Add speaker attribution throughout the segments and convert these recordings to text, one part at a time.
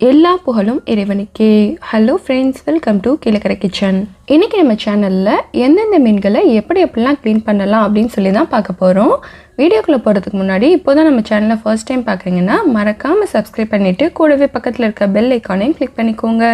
Speaker 1: எல்லா புகழும் இறைவனுக்கே. Hello friends, welcome to Kilakarai kitchen. இன்றைக்கி நம்ம சேனலில் எந்தெந்த மீன்களை எப்படிலாம் க்ளீன் பண்ணலாம் அப்படின்னு சொல்லி தான் பார்க்க போகிறோம். வீடியோக்குள்ளே போகிறதுக்கு முன்னாடி இப்போ தான் நம்ம சேனலை ஃபர்ஸ்ட் டைம் பார்க்குறீங்கன்னா மறக்காமல் சப்ஸ்கிரைப் பண்ணிவிட்டு கூடவே பக்கத்தில் இருக்க பெல் ஐக்கானையும் கிளிக் பண்ணிக்கோங்க.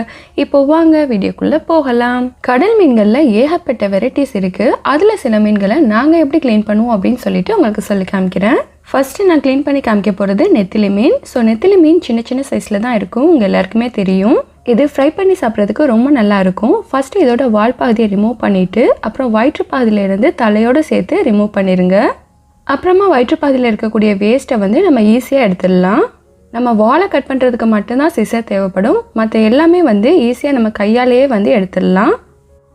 Speaker 1: இப்போ வாங்க வீடியோக்குள்ளே போகலாம். கடல் மீன்களில் ஏகப்பட்ட வெரைட்டிஸ் இருக்குது. அதில் சில மீன்களை நாங்கள் எப்படி க்ளீன் பண்ணுவோம் அப்படின்னு சொல்லிட்டு உங்களுக்கு சொல்லி காமிக்கிறேன். ஃபஸ்ட்டு நான் க்ளீன் பண்ணி காமிக்க போகிறது நெத்திலி மீன். ஸோ நெத்திலி மீன் சின்ன சின்ன சைஸில் தான் இருக்கும், உங்கள் எல்லாருக்குமே தெரியும். இது ஃப்ரை பண்ணி சாப்பிட்றதுக்கு ரொம்ப நல்லாயிருக்கும். ஃபஸ்ட்டு இதோட வால் பாதியை ரிமூவ் பண்ணிவிட்டு அப்புறம் வயிற்று பாதியிலேருந்து தலையோடு சேர்த்து ரிமூவ் பண்ணிடுங்க. அப்புறமா வயிற்று பாதியில் இருக்கக்கூடிய வேஸ்ட்டை நம்ம ஈஸியாக எடுத்துடலாம். நம்ம வாலை கட் பண்ணுறதுக்கு மட்டும்தான் சிசர் தேவைப்படும். மற்ற எல்லாமே ஈஸியாக நம்ம கையாலேயே எடுத்துடலாம்.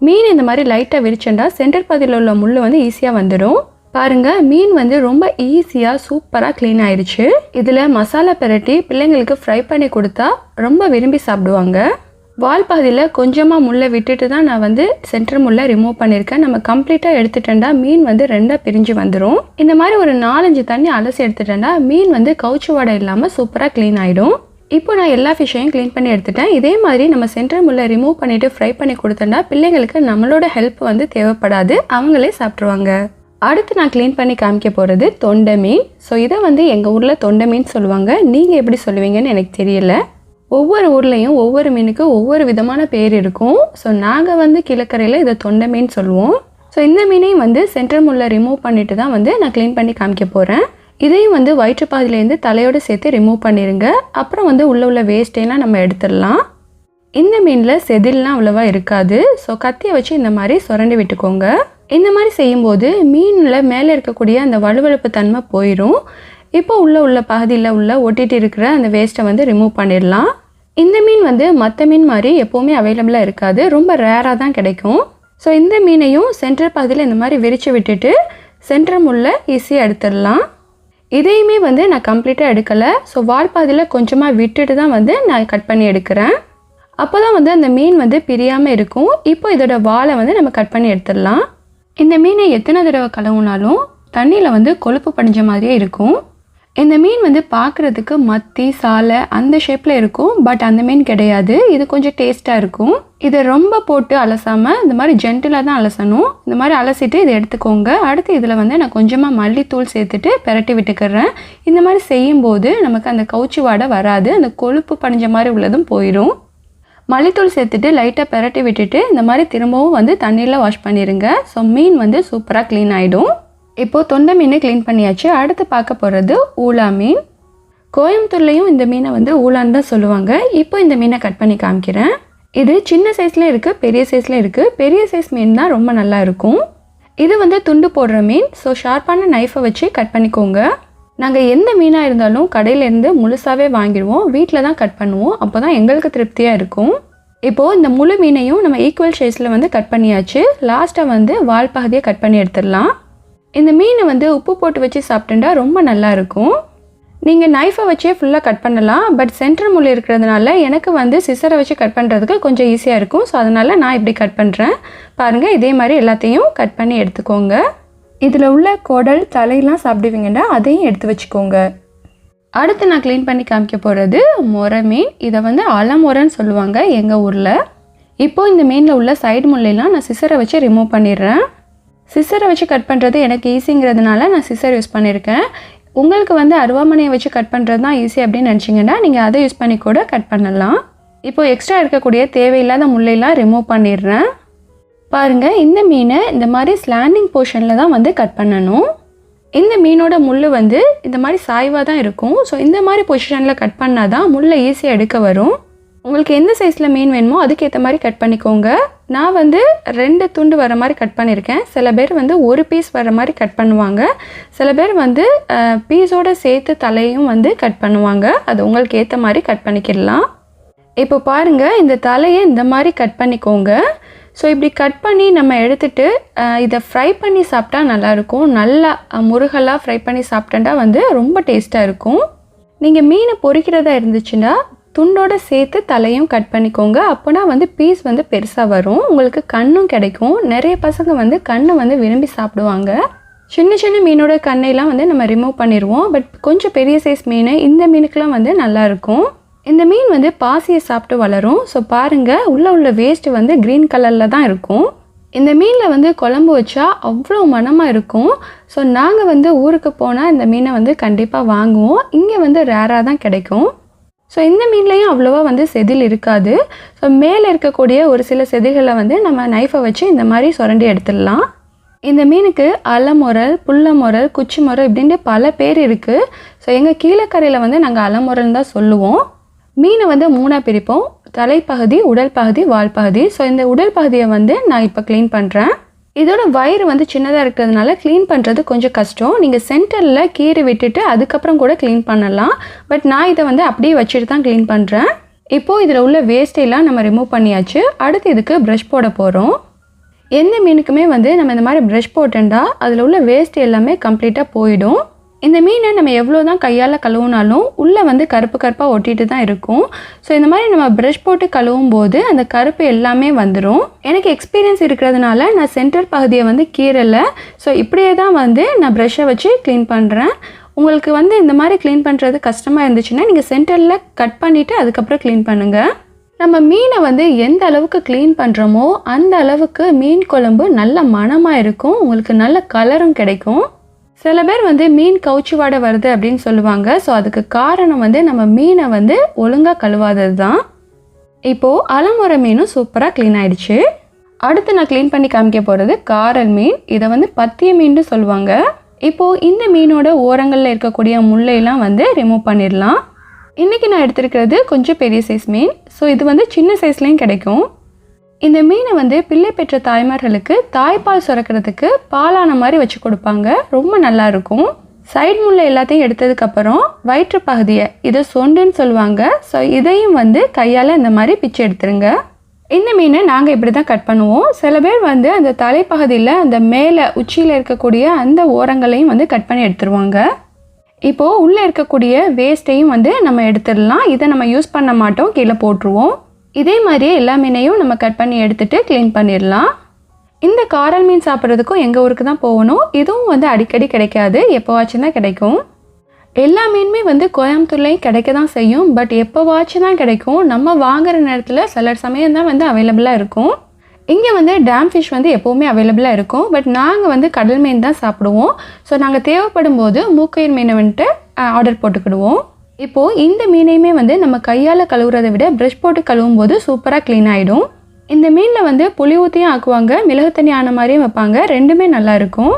Speaker 1: மீன் இந்த மாதிரி லைட்டாக விரிச்சண்டா சென்டர் பாதியில் உள்ள முள் ஈஸியாக வந்துடும். பாருங்கள், மீன் ரொம்ப ஈஸியாக சூப்பராக க்ளீன் ஆயிடுச்சு. இதில் மசாலா பிரட்டி பிள்ளைங்களுக்கு ஃப்ரை பண்ணி கொடுத்தா ரொம்ப விரும்பி சாப்பிடுவாங்க. வால் பாதியில் கொஞ்சமாக முள்ளை விட்டுட்டு தான் நான் சென்டர் முள்ளை ரிமூவ் பண்ணியிருக்கேன். நம்ம கம்ப்ளீட்டாக எடுத்துட்டேன்டா மீன் ரெண்டாக பிரிஞ்சு வந்துடும். இந்த மாதிரி ஒரு 4-5 தண்ணி அலசி எடுத்துட்டேன்டா மீன் கவுச்சி வாடை இல்லாமல் சூப்பராக க்ளீன் ஆகிடும். இப்போ நான் எல்லா ஃபிஷ்ஷையும் க்ளீன் பண்ணி எடுத்துட்டேன். இதே மாதிரி நம்ம சென்டர் முள்ளை ரிமூவ் பண்ணிவிட்டு ஃப்ரை பண்ணி கொடுத்தோன்னா பிள்ளைங்களுக்கு நம்மளோட ஹெல்ப் தேவைப்படாது, அவங்களே சாப்பிட்ருவாங்க. அடுத்து நான் க்ளீன் பண்ணி காமிக்க போகிறது தொண்டை மீன். ஸோ இதை எங்கள் ஊரில் தொண்டை மீன் சொல்லுவாங்க. நீங்கள் எப்படி சொல்லுவீங்கன்னு எனக்கு தெரியல. ஒவ்வொரு ஊர்லேயும் ஒவ்வொரு மீனுக்கு ஒவ்வொரு விதமான பேர் இருக்கும். ஸோ நாங்கள் கிழக்கரையில் இதை தொண்டை மீன் சொல்லுவோம். ஸோ இந்த மீனையும் சென்டர் முள்ளை ரிமூவ் பண்ணிட்டு தான் நான் க்ளீன் பண்ணி காமிக்க போகிறேன். இதையும் வயிற்று பாதியிலேருந்து தலையோடு சேர்த்து ரிமூவ் பண்ணிடுங்க. அப்புறம் உள்ள வேஸ்ட்டையெல்லாம் நம்ம எடுத்துடலாம். இந்த மீனில் செதில்லாம் அவ்வளோவா இருக்காது. ஸோ கத்தியை வச்சு இந்த மாதிரி சுரண்டி விட்டுக்கோங்க. இந்த மாதிரி செய்யும்போது மீனில் மேலே இருக்கக்கூடிய அந்த வலுவழுப்பு தன்மை போயிடும். இப்போ உள்ள பாதியில் ஒட்டிட்டு இருக்கிற அந்த வேஸ்ட்டை ரிமூவ் பண்ணிடலாம். இந்த மீன் மற்ற மீன் மாதிரி எப்போவுமே அவைலபிளாக இருக்காது, ரொம்ப ரேராக தான் கிடைக்கும். ஸோ இந்த மீனையும் சென்டர் பாதியில் இந்த மாதிரி விரித்து விட்டுட்டு சென்டர் முள்ளை ஈஸியாக எடுத்துடலாம். இதையுமே நான் கம்ப்ளீட்டாக எடுக்கலை. ஸோ வால் பாதியில் கொஞ்சமாக விட்டுட்டு தான் நான் கட் பண்ணி எடுக்கிறேன். அப்போ தான் அந்த மீன் பிரியாமல் இருக்கும். இப்போ இதோட வாலை நம்ம கட் பண்ணி எடுத்துடலாம். இந்த மீனை எத்தனை தடவை கழுவுனாலும் தண்ணியில் கொழுப்பு படிஞ்ச மாதிரியே இருக்கும். இந்த மீன் பார்க்குறதுக்கு மத்தி சாலை அந்த ஷேப்பில் இருக்கும். பட் அந்த மீன் கிடையாது. இது கொஞ்சம் டேஸ்ட்டாக இருக்கும். இதை ரொம்ப போட்டு அலசாமல் இந்த மாதிரி ஜென்டிலாக தான் அலசணும். இந்த மாதிரி அலசிட்டு இதை எடுத்துக்கோங்க. அடுத்து இதில் நான் கொஞ்சமாக மல்லித்தூள் சேர்த்துட்டு பெரட்டி விட்டுக்கிறேன். இந்த மாதிரி செய்யும்போது நமக்கு அந்த கவுச்சி வாடை வராது, அந்த கொழுப்பு படிஞ்ச மாதிரி உள்ளதும் போயிடும். மல்லித்தூள் சேர்த்துட்டு லைட்டாக பெரட்டி விட்டுட்டு இந்த மாதிரி திரும்பவும் தண்ணியில் வாஷ் பண்ணிடுங்க. ஸோ மீன் சூப்பராக க்ளீன் ஆகிடும். இப்போது தொண்டை மீனை க்ளீன் பண்ணியாச்சு. அடுத்து பார்க்க போகிறது ஊளா மீன். கோயம்புத்தூர்லேயும் இந்த மீனை ஊளான்னு தான் சொல்லுவாங்க. இப்போ இந்த மீனை கட் பண்ணி காமிக்கிறேன். இது சின்ன சைஸில் இருக்குது, பெரிய சைஸில் இருக்குது. பெரிய சைஸ் மீன் தான் ரொம்ப நல்லா இருக்கும். இது துண்டு போடுற மீன். ஸோ ஷார்ப்பான நைஃபை வச்சு கட் பண்ணிக்கோங்க. நாங்கள் எந்த மீனாக இருந்தாலும் கடையிலேருந்து முழுசாகவே வாங்கிடுவோம். வீட்டில் தான் கட் பண்ணுவோம். அப்போ தான் எங்களுக்கு திருப்தியாக இருக்கும். இப்போது இந்த முழு மீனையும் நம்ம ஈக்குவல் சைஸில் கட் பண்ணியாச்சு. லாஸ்ட்டாக வால் பகுதியை கட் பண்ணி எடுத்துடலாம். இந்த மீனை உப்பு போட்டு வச்சு சாப்பிட்டுண்டா ரொம்ப நல்லாயிருக்கும். நீங்கள் நைஃபை வச்சே ஃபுல்லாக கட் பண்ணலாம். பட் சென்டர் முள் இருக்கிறதுனால எனக்கு சிசரை வச்சு கட் பண்ணுறதுக்கு கொஞ்சம் ஈஸியாக இருக்கும். ஸோ அதனால் நான் இப்படி கட் பண்ணுறேன். பாருங்கள், இதே மாதிரி எல்லாத்தையும் கட் பண்ணி எடுத்துக்கோங்க. இதில் உள்ள குடல் தலையெல்லாம் சாப்பிடுவீங்கன்னா அதையும் எடுத்து வச்சுக்கோங்க. அடுத்து நான் க்ளீன் பண்ணி காமிக்க போகிறது மொரை மீன். இதை அலமொரைன்னு சொல்லுவாங்க எங்கள் ஊரில். இப்போது இந்த மீனில் உள்ள சைடு முள்ளையெல்லாம் நான் சிசரை வச்சு ரிமூவ் பண்ணிடுறேன். சிசரை வச்சு கட் பண்ணுறது எனக்கு ஈஸிங்கிறதுனால நான் சிசர் யூஸ் பண்ணியிருக்கேன். உங்களுக்கு அருவாமனையை வச்சு கட் பண்ணுறது தான் ஈஸி அப்படின்னு நினச்சிங்கன்னா நீங்கள் அதை யூஸ் பண்ணி கூட கட் பண்ணலாம். இப்போது எக்ஸ்ட்ரா இருக்கக்கூடிய தேவையில்லாத முள்ளையெல்லாம் ரிமூவ் பண்ணிடுறேன். பாருங்கள், இந்த மீனை இந்த மாதிரி ஸ்லாண்டிங் போர்ஷனில் தான் கட் பண்ணணும். இந்த மீனோட முள் இந்த மாதிரி சாய்வாக தான் இருக்கும். ஸோ இந்த மாதிரி பொசிஷனில் கட் பண்ணால் தான் முள்ளை ஈஸியாக எடுக்க வரும். உங்களுக்கு எந்த சைஸில் மீன் வேணுமோ அதுக்கேற்ற மாதிரி கட் பண்ணிக்கோங்க. நான் 2 துண்டு வர மாதிரி கட் பண்ணியிருக்கேன். சில பேர் 1 பீஸ் வர மாதிரி கட் பண்ணுவாங்க. சில பேர் பீஸோடு சேர்த்து தலையும் கட் பண்ணுவாங்க. அது உங்களுக்கு ஏற்ற மாதிரி கட் பண்ணிக்கிடலாம். இப்போ பாருங்கள், இந்த தலையை இந்த மாதிரி கட் பண்ணிக்கோங்க. ஸோ இப்படி கட் பண்ணி நம்ம எடுத்துகிட்டு இதை ஃப்ரை பண்ணி சாப்பிட்டா நல்லாயிருக்கும். நல்லா முருகலாக ஃப்ரை பண்ணி சாப்பிட்டா ரொம்ப டேஸ்ட்டாக இருக்கும். நீங்கள் மீனை பொரிக்கிறதா இருந்துச்சுன்னா துண்டோடு சேர்த்து தலையும் கட் பண்ணிக்கோங்க. அப்போனா பீஸ் பெருசாக வரும். உங்களுக்கு கண்ணும் கிடைக்கும். நிறைய பசங்க கண்ணை விரும்பி சாப்பிடுவாங்க. சின்ன சின்ன மீனோட கண்ணையெல்லாம் நம்ம ரிமூவ் பண்ணிடுவோம். பட் கொஞ்சம் பெரிய சைஸ் மீன் இந்த மீனுக்கெலாம் நல்லாயிருக்கும். இந்த மீன் வந்து பாசியை சாப்பிட்டு வளரும். ஸோ பாருங்கள், உள்ள வேஸ்ட்டு வந்து க்ரீன் கலரில் தான் இருக்கும். இந்த மீனில் வந்து குழம்பு வச்சா அவ்வளோ மணமாக இருக்கும். ஸோ நாங்கள் வந்து ஊருக்கு போனால் இந்த மீனை வந்து கண்டிப்பாக வாங்குவோம். இங்கே வந்து ரேராக தான் கிடைக்கும். ஸோ இந்த மீன்லேயும் அவ்வளோவா வந்து செதில் இருக்காது. ஸோ மேலே இருக்கக்கூடிய ஒரு சில செதில்களை வந்து நம்ம நைஃபை வச்சு இந்த மாதிரி சுரண்டி எடுத்துடலாம். இந்த மீனுக்கு அலமுரல், புல்லமுரல், குச்சி முரல் இப்படின்ட்டு பல பேர் இருக்குது. ஸோ எங்கள் கீழக்கரையில் வந்து நாங்கள் அலமுரல்னு தான் சொல்லுவோம். மீனை வந்து 3ஆக பிரிப்போம். தலைப்பகுதி, உடல் பகுதி, வால் பகுதி. ஸோ இந்த உடல் பகுதியை வந்து நான் இப்போ க்ளீன் பண்ணுறேன். இதோட வயிறு வந்து சின்னதாக இருக்கிறதுனால க்ளீன் பண்ணுறது கொஞ்சம் கஷ்டம். நீங்கள் சென்டரில் கீறி விட்டுட்டு அதுக்கப்புறம் கூட க்ளீன் பண்ணலாம். பட் நான் இதை வந்து அப்படியே வச்சுட்டு தான் க்ளீன் பண்ணுறேன். இப்போது இதில் உள்ள வேஸ்ட்டையெல்லாம் நம்ம ரிமூவ் பண்ணியாச்சு. அடுத்து இதுக்கு ப்ரஷ் போட போகிறோம். எந்த மீனுக்குமே வந்து நம்ம இந்த மாதிரி ப்ரஷ் போட்டுண்டா அதில் உள்ள வேஸ்ட் எல்லாமே கம்ப்ளீட்டாக போயிடும். இந்த மீனை நம்ம எவ்வளோ தான் கையால் கழுவுனாலும் உள்ளே வந்து கருப்பு கருப்பாக ஒட்டிட்டு தான் இருக்கும். ஸோ இந்த மாதிரி நம்ம ப்ரஷ் போட்டு கழுவும் போது அந்த கருப்பு எல்லாமே வந்துடும். எனக்கு எக்ஸ்பீரியன்ஸ் இருக்கிறதுனால நான் சென்டர் பகுதியை வந்து கீறலை. ஸோ இப்படியே தான் வந்து நான் ப்ரஷ்ஷை வச்சு க்ளீன் பண்ணுறேன். உங்களுக்கு வந்து இந்த மாதிரி க்ளீன் பண்ணுறது கஷ்டமாக இருந்துச்சுன்னா நீங்கள் சென்டரில் கட் பண்ணிவிட்டு அதுக்கப்புறம் க்ளீன் பண்ணுங்கள். நம்ம மீனை வந்து எந்த அளவுக்கு க்ளீன் பண்ணுறோமோ அந்த அளவுக்கு மீன் குழம்பு நல்ல மணமாக இருக்கும். உங்களுக்கு நல்ல கலரும் கிடைக்கும். சில பேர் வந்து மீன் கவுச்சி வாடை வருது அப்படின்னு சொல்லுவாங்க. ஸோ அதுக்கு காரணம் வந்து நம்ம மீனை வந்து ஒழுங்காக கழுவாதது தான். இப்போது அலமுறை மீனும் சூப்பராக க்ளீன் ஆகிடுச்சு. அடுத்து நான் க்ளீன் பண்ணி காமிக்க போகிறது காரல் மீன். இதை வந்து பத்திய மீன்னு சொல்லுவாங்க. இப்போது இந்த மீனோட ஓரங்களில் இருக்கக்கூடிய முள்ளையெல்லாம் வந்து ரிமூவ் பண்ணிடலாம். இன்றைக்கி நான் எடுத்துருக்கிறது கொஞ்சம் பெரிய சைஸ் மீன். ஸோ இது வந்து சின்ன சைஸ்லேயும் கிடைக்கும். இந்த மீனை வந்து பிள்ளை பெற்ற தாய்மார்களுக்கு தாய்ப்பால் சுரக்கிறதுக்கு பாலான மாதிரி வச்சு கொடுப்பாங்க. ரொம்ப நல்லா இருக்கும். சைடு முள்ளை எல்லாத்தையும் எடுத்ததுக்கப்புறம் வயிற்று பகுதியை, இதை சொண்டுன்னு சொல்லுவாங்க. ஸோ இதையும் வந்து கையால் இந்த மாதிரி பிச்சு எடுத்துருங்க. இந்த மீனை நாங்கள் இப்படி தான் கட் பண்ணுவோம். சில பேர் வந்து அந்த தலைப்பகுதியில் அந்த மேலே உச்சியில் இருக்கக்கூடிய அந்த ஓரங்களையும் வந்து கட் பண்ணி எடுத்துருவாங்க. இப்போது உள்ளே இருக்கக்கூடிய வேஸ்ட்டையும் வந்து நம்ம எடுத்துடலாம். இதை நம்ம யூஸ் பண்ண மாட்டோம், கீழே போட்டுருவோம். இதே மாதிரியே எல்லா மீனையும் நம்ம கட் பண்ணி எடுத்துகிட்டு க்ளீன் பண்ணிடலாம். இந்த காரல் மீன் சாப்பிட்றதுக்கும் எங்கள் ஊருக்கு தான் போகணும். இதுவும் வந்து அடிக்கடி கிடைக்காது, எப்போவாச்சும் தான் கிடைக்கும். எல்லா மீனுமே வந்து கோயம்புத்தூர்லேயும் கிடைக்க தான் செய்யும். பட் எப்போவாச்சும் தான் கிடைக்கும். நம்ம வாங்குகிற நேரத்தில் சில சமயம் தான் வந்து அவைலபிளாக இருக்கும். இங்கே வந்து டேம் ஃபிஷ் வந்து எப்போவுமே அவைலபிளாக இருக்கும். பட் நாங்கள் வந்து கடல் மீன் தான் சாப்பிடுவோம். ஸோ நாங்கள் தேவைப்படும் போது மூக்கையர் மீனை வந்துட்டு ஆர்டர் போட்டுக்கிடுவோம். இப்போது இந்த மீனையுமே வந்து நம்ம கையால் கழுவுறதை விட ப்ரஷ் போட்டு கழுவும் போது சூப்பராக க்ளீன் ஆகிடும். இந்த மீனில் வந்து புளி ஊற்றியும் ஆக்குவாங்க, மிளகு தண்ணி ஆன மாதிரியும் வைப்பாங்க. ரெண்டுமே நல்லாயிருக்கும்.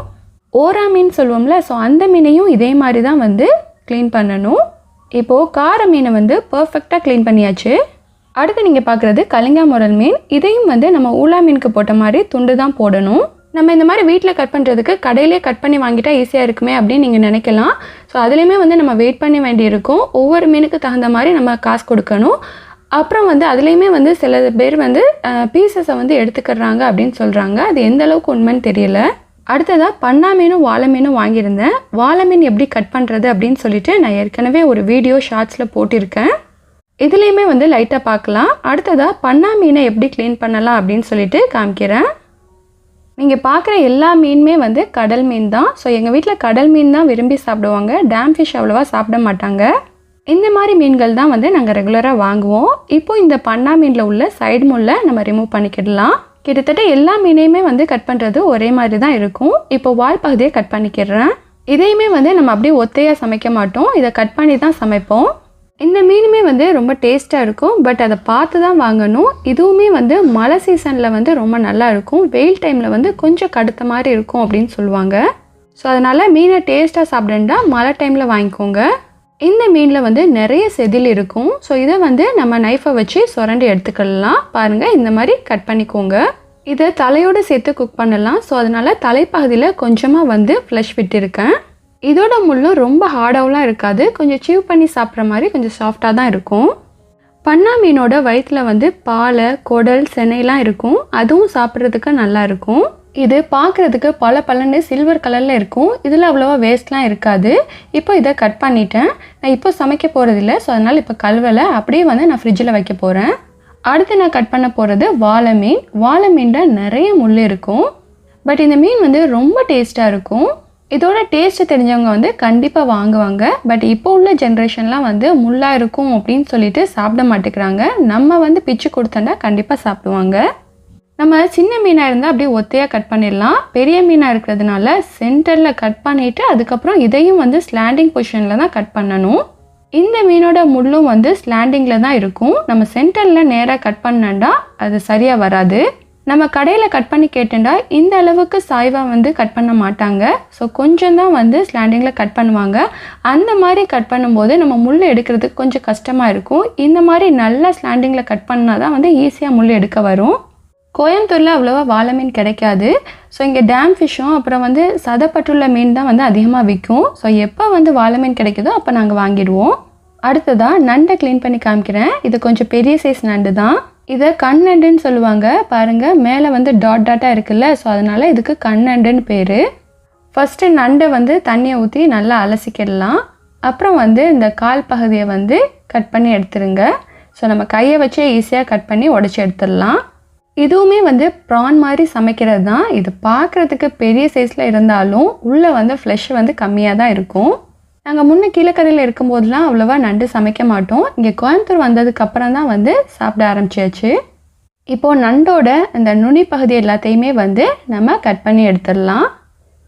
Speaker 1: ஓரா மீன் சொல்லுவோம்ல, ஸோ அந்த மீனையும் இதே மாதிரி தான் வந்து க்ளீன் பண்ணணும். இப்போது கார மீனை வந்து பர்ஃபெக்டாக க்ளீன் பண்ணியாச்சு. அடுத்து நீங்கள் பார்க்குறது கலிங்கா முரல் மீன். இதையும் வந்து நம்ம ஊலா மீனுக்கு போட்ட மாதிரி துண்டு தான் போடணும். நம்ம இந்த மாதிரி வீட்டில் கட் பண்ணுறதுக்கு கடையிலே கட் பண்ணி வாங்கிட்டா ஈஸியாக இருக்குமே அப்படின்னு நீங்கள் நினைக்கலாம். ஸோ அதுலேயுமே வந்து நம்ம வெயிட் பண்ண வேண்டியிருக்கும். ஒவ்வொரு மீனுக்கு தகுந்த மாதிரி நம்ம காசு கொடுக்கணும். அப்புறம் வந்து அதுலேயுமே வந்து சில பேர் வந்து பீசஸை வந்து எடுத்துக்கிறாங்க அப்படின்னு சொல்கிறாங்க. அது எந்த அளவுக்கு உண்மைன்னு தெரியல. அடுத்ததாக பண்ணா மீனும் வாழை மீனும் வாங்கியிருந்தேன். வாழை மீன் எப்படி கட் பண்ணுறது அப்படின்னு சொல்லிட்டு நான் ஏற்கனவே ஒரு வீடியோ ஷார்ட்ஸில் போட்டிருக்கேன். இதுலேயுமே வந்து லைட்டாக பார்க்கலாம். அடுத்ததாக பண்ணா மீனை எப்படி க்ளீன் பண்ணலாம் அப்படின்னு சொல்லிட்டு காமிக்கிறேன். நீங்கள் பார்க்குற எல்லா மீனுமே வந்து கடல் மீன் தான். ஸோ எங்கள் வீட்டில் கடல் மீன் தான் விரும்பி சாப்பிடுவாங்க. டேம் ஃபிஷ் அவ்வளோவா சாப்பிட மாட்டாங்க. இந்த மாதிரி மீன்கள் தான் வந்து நாங்கள் ரெகுலராக வாங்குவோம். இப்போது இந்த பண்ணா மீனில் உள்ள சைடு முள்ளை நம்ம ரிமூவ் பண்ணிக்கிடலாம். கிட்டத்தட்ட எல்லா மீனையுமே வந்து கட் பண்ணுறது ஒரே மாதிரி தான் இருக்கும். இப்போ வால் பகுதியை கட் பண்ணிக்கிறேன். இதையுமே வந்து நம்ம அப்படியே ஒத்தையாக சமைக்க மாட்டோம், இதை கட் பண்ணி தான் சமைப்போம். இந்த மீனுமே வந்து ரொம்ப டேஸ்ட்டாக இருக்கும். பட் அதை பார்த்து தான் வாங்கணும். இதுவுமே வந்து மழை சீசனில் வந்து ரொம்ப நல்லா இருக்கும். வெயில் டைமில் வந்து கொஞ்சம் கடுத்த மாதிரி இருக்கும் அப்படின்னு சொல்லுவாங்க. ஸோ அதனால் மீனை டேஸ்ட்டாக சாப்பிடண்டா மழை டைமில் வாங்கிக்கோங்க. இந்த மீனில் வந்து நிறைய செதில் இருக்கும். ஸோ இதை வந்து நம்ம நைஃபை வச்சு சுரண்டி எடுத்துக்கலாம். பாருங்கள், இந்த மாதிரி கட் பண்ணிக்கோங்க. இதை தலையோடு சேர்த்து குக் பண்ணலாம். ஸோ அதனால் தலைப்பகுதியில் கொஞ்சமாக வந்து ஃப்ளஷ் விட்டுருக்கேன். இதோட முள்ளும் ரொம்ப ஹார்டாகலாம் இருக்காது, கொஞ்சம் சீவ் பண்ணி சாப்பிட்ற மாதிரி கொஞ்சம் சாஃப்டாக தான் இருக்கும். பண்ணா மீனோட வயிற்றில் வந்து பாலை, குடல், சென்னைலாம் இருக்கும். அதுவும் சாப்பிட்றதுக்கு நல்லா இருக்கும். இது பார்க்குறதுக்கு பல சில்வர் கலரில் இருக்கும். இதில் அவ்வளோவா வேஸ்ட்லாம் இருக்காது. இப்போ இதை கட் பண்ணிட்டேன். நான் இப்போ சமைக்க போகிறதில்ல, ஸோ அதனால் இப்போ கழுவலை, அப்படியே வந்து நான் ஃப்ரிட்ஜில் வைக்க போகிறேன். அடுத்து நான் கட் பண்ண போகிறது வாழை மீன். வாழை மீனில் நிறைய முள் இருக்கும். பட் இந்த மீன் வந்து ரொம்ப டேஸ்ட்டாக இருக்கும். இதோட டேஸ்ட் தெரிஞ்சவங்க வந்து கண்டிப்பாக வாங்குவாங்க. பட் இப்போ உள்ள ஜென்ரேஷன்லாம் வந்து முள்ளாக இருக்கும் அப்படின்னு சொல்லிட்டு சாப்பிட மாட்டேங்கிறாங்க. நம்ம வந்து பிச்சு கொடுத்தோன்னா கண்டிப்பாக சாப்பிடுவாங்க. நம்ம சின்ன மீனாக இருந்தால் அப்படியே ஒத்தையாக கட் பண்ணிடலாம். பெரிய மீனாக இருக்கிறதுனால சென்டரில் கட் பண்ணிவிட்டு அதுக்கப்புறம் இதையும் வந்து ஸ்லாண்டிங் பொசிஷனில் தான் கட் பண்ணணும். இந்த மீனோட முள்ளும் வந்து ஸ்லாண்டிங்கில் தான் இருக்கும். நம்ம சென்டரில் நேராக கட் பண்ணாண்டா அது சரியாக வராது. நம்ம கடையில் கட் பண்ணி கேட்டேன்டா இந்த அளவுக்கு சாய்வாக வந்து கட் பண்ண மாட்டாங்க. ஸோ கொஞ்சம் தான் வந்து ஸ்லாண்டிங்கில் கட் பண்ணுவாங்க. அந்த மாதிரி கட் பண்ணும்போது நம்ம முள் எடுக்கிறதுக்கு கொஞ்சம் கஷ்டமாக இருக்கும். இந்த மாதிரி நல்லா ஸ்லாண்டிங்கில் கட் பண்ணால் தான் வந்து ஈஸியாக முள் எடுக்க வரும். கோயம்புத்தூரில் அவ்வளோவா வாழை மீன் கிடைக்காது. ஸோ இங்கே டேம் ஃபிஷ்ஷும் அப்புறம் வந்து சதைப்பட்டுள்ள மீன் தான் வந்து அதிகமாக விற்கும். ஸோ எப்போ வந்து வாழை மீன் கிடைக்குதோ அப்போ நாங்கள் வாங்கிடுவோம். அடுத்ததாக நண்டை க்ளீன் பண்ணி காமிக்கிறேன். இது கொஞ்சம் பெரிய சைஸ் நண்டு தான். இதை கண் நண்டுன்னு சொல்லுவாங்க. பாருங்கள் மேலே வந்து டாட்டாக இருக்குல்ல, ஸோ அதனால் இதுக்கு கண் நண்டுன்னு பேர். ஃபஸ்ட்டு நண்டை வந்து தண்ணியை ஊற்றி நல்லா அலசிக்கிடலாம். அப்புறம் வந்து இந்த கால் பகுதியை வந்து கட் பண்ணி எடுத்துருங்க. ஸோ நம்ம கையை வச்சே ஈஸியாக கட் பண்ணி உடச்சி எடுத்துடலாம். இதுவுமே வந்து ப்ரான் மாதிரி சமைக்கிறது தான். இது பார்க்குறதுக்கு பெரிய சைஸில் இருந்தாலும் உள்ளே வந்து ஃப்ளஷ் வந்து கம்மியாக தான் இருக்கும். நாங்கள் முன்னே கீழக்கரையில் இருக்கும்போதெல்லாம் அவ்வளோவா நண்டு சமைக்க மாட்டோம். இங்கே கோயம்புத்தூர் வந்ததுக்கப்புறம் தான் வந்து சாப்பிட ஆரம்பிச்சாச்சு. இப்போது நண்டோட இந்த நுனி பகுதி எல்லாத்தையுமே வந்து நம்ம கட் பண்ணி எடுத்துடலாம்.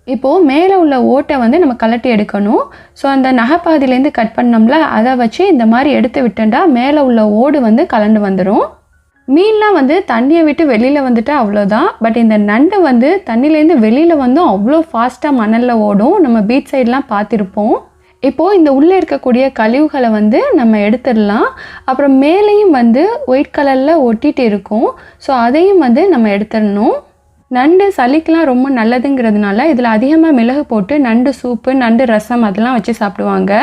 Speaker 1: இப்போது மேலே உள்ள ஓட்டை வந்து நம்ம கலட்டி எடுக்கணும். ஸோ அந்த நகைப்பகுதியிலேருந்து கட் பண்ணோம்ல, அதை வச்சு இந்த மாதிரி எடுத்து விட்டோம்னா மேலே உள்ள ஓடு வந்து கலண்டு வந்துடும். மீன்லாம் வந்து தண்ணியை விட்டு வெளியில் வந்துட்டு அவ்வளோதான். பட் இந்த நண்டு வந்து தண்ணியிலேருந்து வெளியில் வந்தும் அவ்வளோ ஃபாஸ்ட்டாக மணலில் ஓடும். நம்ம பீச் சைட்லாம் பார்த்துருப்போம். இப்போது இந்த உள்ளே இருக்கக்கூடிய கழிவுகளை வந்து நம்ம எடுத்துடலாம். அப்புறம் மேலேயும் வந்து ஒயிட் கலரில் ஒட்டிகிட்டு இருக்கும். ஸோ அதையும் வந்து நம்ம எடுத்துடணும். நண்டு சளிக்கெலாம் ரொம்ப நல்லதுங்கிறதுனால இதில் அதிகமாக மிளகு போட்டு நண்டு சூப்பு, நண்டு ரசம் அதெல்லாம் வச்சு சாப்பிடுவாங்க.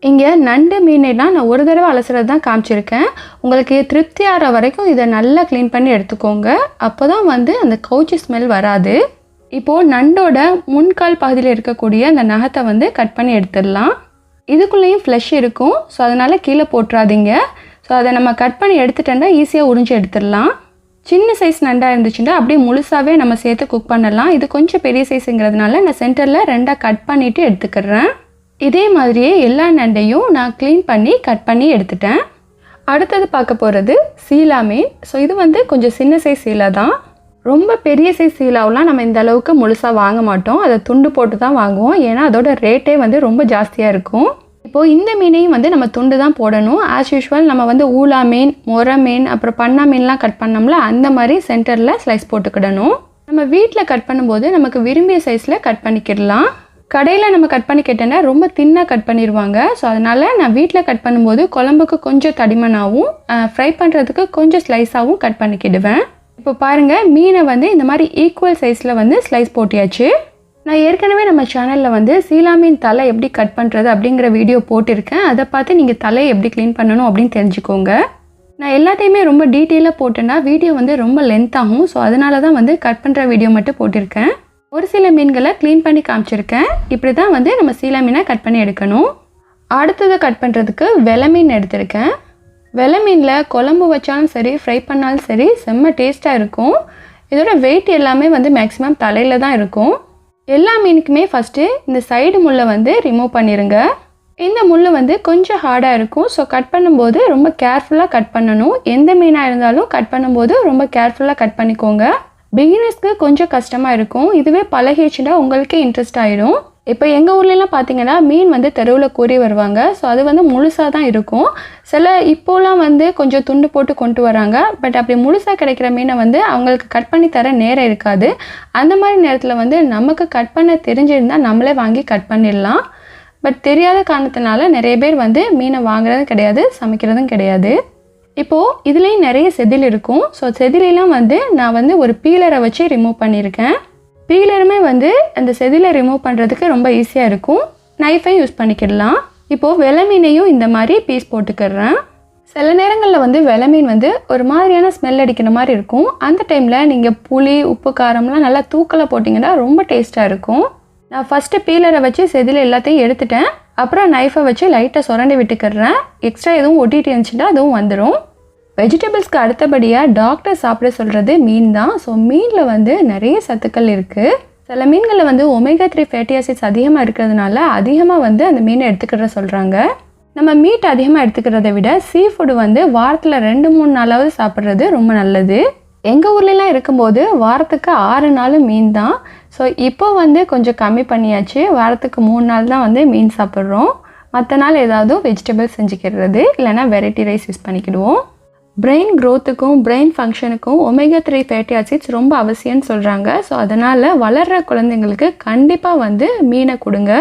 Speaker 1: இங்கே நண்டு மீனெல்லாம் நான் ஒரு தடவை அலசுறது தான் காமிச்சிருக்கேன். உங்களுக்கு திருப்தி ஆகிற வரைக்கும் இதை நல்லா க்ளீன் பண்ணி எடுத்துக்கோங்க. அப்போ தான் வந்து அந்த கவுச்சி ஸ்மெல் வராது. இப்போது நண்டோட முன்கால் பகுதியில் இருக்கக்கூடிய அந்த நகத்தை வந்து கட் பண்ணி எடுத்துடலாம். இதுக்குள்ளேயும் ஃப்ளஷ் இருக்கும். ஸோ அதனால் கீழே போட்டுறாதீங்க. ஸோ அதை நம்ம கட் பண்ணி எடுத்துட்டோன்னா ஈஸியாக உறிஞ்சி எடுத்துடலாம். சின்ன சைஸ் நண்டாக இருந்துச்சுன்னா அப்படியே முழுசாகவே நம்ம சேர்த்து குக் பண்ணலாம். இது கொஞ்சம் பெரிய சைஸுங்கிறதுனால நான் சென்டரில் ரெண்டாக கட் பண்ணிவிட்டு எடுத்துக்கிறேன். இதே மாதிரியே எல்லா நண்டையும் நான் க்ளீன் பண்ணி கட் பண்ணி எடுத்துட்டேன். அடுத்தது பார்க்க போகிறது சீலா மீன். ஸோ இது வந்து கொஞ்சம் சின்ன சைஸ் சீலா தான். ரொம்ப பெரிய சைஸ் சீலாவெலாம் நம்ம இந்த அளவுக்கு முழுசாக வாங்க மாட்டோம். அதை துண்டு போட்டு தான் வாங்குவோம். ஏன்னா அதோட ரேட்டே வந்து ரொம்ப ஜாஸ்தியாக இருக்கும். இப்போது இந்த மீனையும் வந்து நம்ம துண்டு தான் போடணும். ஆஸ் யூஷுவல் நம்ம வந்து ஊலா மீன், மொர மீன், அப்புறம் பண்ணா மீன்லாம் கட் பண்ணோம்ல, அந்த மாதிரி சென்டரில் ஸ்லைஸ் போட்டுக்கிடணும். நம்ம வீட்டில் கட் பண்ணும்போது நமக்கு விரும்பிய சைஸில் கட் பண்ணிக்கிடலாம். கடையில் நம்ம கட் பண்ணி கேட்டோன்னா ரொம்ப தின்னாக கட் பண்ணிடுவாங்க. ஸோ அதனால் நான் வீட்டில் கட் பண்ணும்போது குழம்புக்கு கொஞ்சம் தடிமனாகவும் ஃப்ரை பண்ணுறதுக்கு கொஞ்சம் ஸ்லைஸாகவும் கட் பண்ணிக்கிடுவேன். இப்போ பாருங்கள், மீனை வந்து இந்த மாதிரி ஈக்குவல் சைஸில் வந்து ஸ்லைஸ் போட்டியாச்சு. நான் ஏற்கனவே நம்ம சேனலில் வந்து சீலா மீன் தலை எப்படி கட் பண்ணுறது அப்படிங்கிற வீடியோ போட்டிருக்கேன். அதை பார்த்து நீங்கள் தலையை எப்படி க்ளீன் பண்ணணும் அப்படின்னு தெரிஞ்சுக்கோங்க. நான் எல்லாத்தையுமே ரொம்ப டீட்டெயிலாக போட்டேன்னா வீடியோ வந்து ரொம்ப லென்த் ஆகும். ஸோ அதனால தான் வந்து கட் பண்ணுற வீடியோ மட்டும் போட்டிருக்கேன். ஒரு சில மீன்களை க்ளீன் பண்ணி காமிச்சிருக்கேன். இப்படி தான் வந்து நம்ம சீலா மீனை கட் பண்ணி எடுக்கணும். அடுத்ததை கட் பண்ணுறதுக்கு வெலை மீன் எடுத்திருக்கேன். வெலை மீனில் குழம்பு வச்சாலும் சரி, ஃப்ரை பண்ணாலும் சரி, செம்ம டேஸ்ட்டாக இருக்கும். இதோட வெயிட் எல்லாமே வந்து மேக்ஸிமம் தலையில் தான் இருக்கும். எல்லா மீனுக்குமே ஃபஸ்ட்டு இந்த சைடு முள்ளை வந்து ரிமூவ் பண்ணிடுங்க. இந்த முள் வந்து கொஞ்சம் ஹார்டாக இருக்கும். ஸோ கட் பண்ணும்போது ரொம்ப கேர்ஃபுல்லாக கட் பண்ணணும். எந்த மீனாக இருந்தாலும் கட் பண்ணும்போது ரொம்ப கேர்ஃபுல்லாக கட் பண்ணிக்கோங்க. பிகினர்ஸ்க்கு கொஞ்சம் கஷ்டமாக இருக்கும். இதுவே பழகிடுச்சுன்னா உங்களுக்கே இன்ட்ரெஸ்ட் ஆகிடும். இப்போ எங்கள் ஊர்லலாம் பார்த்தீங்கன்னா மீன் வந்து தெருவில் கூறி வருவாங்க. ஸோ அது வந்து முழுசாக தான் இருக்கும். சில இப்போலாம் வந்து கொஞ்சம் துண்டு போட்டு கொண்டு வராங்க. பட் அப்படி முழுசாக கிடைக்கிற மீனை வந்து அவங்களுக்கு கட் பண்ணி தர நேரம் இருக்காது. அந்த மாதிரி நேரத்தில் வந்து நமக்கு கட் பண்ண தெரிஞ்சிருந்தால் நம்மளே வாங்கி கட் பண்ணிடலாம். பட் தெரியாத காரணத்தினால நிறைய பேர் வந்து மீனை வாங்குறதும் கிடையாது, சமைக்கிறதும் கிடையாது. இப்போது இதுலேயும் நிறைய செதில் இருக்கும். ஸோ செதிலெலாம் வந்து நான் வந்து ஒரு பீலரை வச்சு ரிமூவ் பண்ணியிருக்கேன். பீலருமே வந்து அந்த செதிலை ரிமூவ் பண்ணுறதுக்கு ரொம்ப ஈஸியாக இருக்கும். நைஃபை யூஸ் பண்ணிக்கிடலாம். இப்போது வெலை மீனையும் இந்த மாதிரி பீஸ் போட்டுக்கிறேன். சில நேரங்களில் வந்து வெலை மீன் வந்து ஒரு மாதிரியான ஸ்மெல் அடிக்கிற மாதிரி இருக்கும். அந்த டைமில் நீங்கள் புளி, உப்பு, காரம்லாம் நல்லா தூக்கலாக போட்டிங்கன்னா ரொம்ப டேஸ்ட்டாக இருக்கும். நான் ஃபஸ்ட்டு பீலரை வச்சு செதில் எல்லாத்தையும் எடுத்துட்டேன். அப்புறம் நைஃபை வச்சு லைட்டாக சுரண்டி விட்டுக்கிறேன். எக்ஸ்ட்ரா எதுவும் ஒட்டிட்டு இருந்துச்சுன்னா அதுவும் வந்துடும். வெஜிடபிள்ஸ்க்கு அடுத்தபடியாக டாக்டர் சாப்பிட சொல்கிறது மீன் தான். ஸோ மீனில் வந்து நிறைய சத்துக்கள் இருக்குது. சில மீன்களில் வந்து ஒமேகா 3 ஃபேட்டி ஆசிட்ஸ் அதிகமாக இருக்கிறதுனால அதிகமாக வந்து அந்த மீனை எடுத்துக்கிற சொல்கிறாங்க. நம்ம மீட் அதிகமாக எடுத்துக்கிறத விட சீ ஃபுட்டு வந்து வாரத்தில் 2-3 நாளாவது சாப்பிட்றது ரொம்ப நல்லது. எங்கள் ஊர்லலாம் இருக்கும்போது வாரத்துக்கு 6 நாள் மீன் தான். ஸோ இப்போ வந்து கொஞ்சம் கம்மி பண்ணியாச்சு. வாரத்துக்கு 3 நாள் தான் வந்து மீன் சாப்பிட்றோம். மற்ற நாள் ஏதாவது வெஜிடபிள்ஸ் செஞ்சுக்கிறது, இல்லைனா வெரைட்டி ரைஸ் யூஸ் பண்ணிக்கிடுவோம். பிரெயின் க்ரோத்துக்கும் பிரெயின் ஃபங்க்ஷனுக்கும் ஒமேகா 3 ஃபேட்டி ஆசிட்ஸ் ரொம்ப அவசியம்னு சொல்கிறாங்க. ஸோ அதனால் வளர்கிற குழந்தைங்களுக்கு கண்டிப்பாக வந்து மீனை கொடுங்க.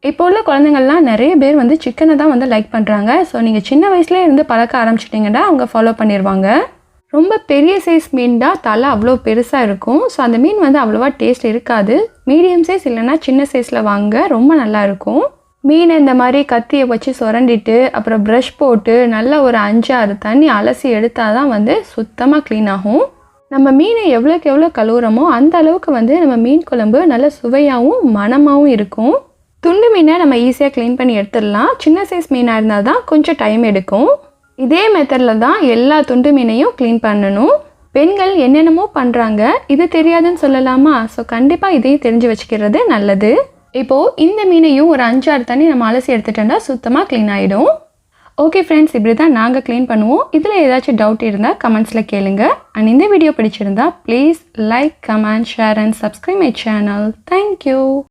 Speaker 1: இப்போ உள்ள குழந்தைங்கள்லாம் நிறைய பேர் வந்து சிக்கனை தான் வந்து லைக் பண்ணுறாங்க. ஸோ நீங்கள் சின்ன வயசுலேயே இருந்து பழக்க ஆரம்பிச்சிட்டிங்கன்னா அவங்க ஃபாலோ பண்ணிடுவாங்க. ரொம்ப பெரிய சைஸ் மீன் தான் தலை அவ்வளோ பெருசாக இருக்கும். ஸோ அந்த மீன் வந்து அவ்வளோவா டேஸ்ட் இருக்காது. மீடியம் சைஸ் இல்லைனா சின்ன சைஸில் வாங்க, ரொம்ப நல்லாயிருக்கும். மீனை இந்த மாதிரி கத்தியை வச்சு சுரண்டிட்டு அப்புறம் ப்ரஷ் போட்டு நல்லா ஒரு 5-6 தண்ணி அலசி எடுத்தால் தான் வந்து சுத்தமாக க்ளீன் ஆகும். நம்ம மீனை எவ்வளோக்கு எவ்வளோ கழுவுறோமோ அந்த அளவுக்கு வந்து நம்ம மீன் குழம்பு நல்ல சுவையாகவும் மணமாகவும் இருக்கும். துண்டு மீனை நம்ம ஈஸியாக க்ளீன் பண்ணி எடுத்துடலாம். சின்ன சைஸ் மீனாக இருந்தால் தான் கொஞ்சம் டைம் எடுக்கும். இதே மெத்தடில் தான் எல்லா துண்டு மீனையும் க்ளீன் பண்ணணும். பெண்கள் என்னென்னமோ பண்ணுறாங்க, இது தெரியாதுன்னு சொல்லலாமா? ஸோ கண்டிப்பாக இதையும் தெரிஞ்சு வச்சுக்கிறது நல்லது. இப்போது இந்த மீனையும் ஒரு 5-6 தண்ணி நம்ம அலசி எடுத்துட்டோம்னா சுத்தமாக க்ளீன் ஆகிடும். ஓகே ஃப்ரெண்ட்ஸ், இப்படி தான் நாங்கள் க்ளீன் பண்ணுவோம். இதில் ஏதாச்சும் டவுட் இருந்தால் கமெண்ட்ஸில் கேளுங்க. அண்ட் இந்த வீடியோ பிடிச்சிருந்தா please like, comment, share and subscribe my channel. Thank you.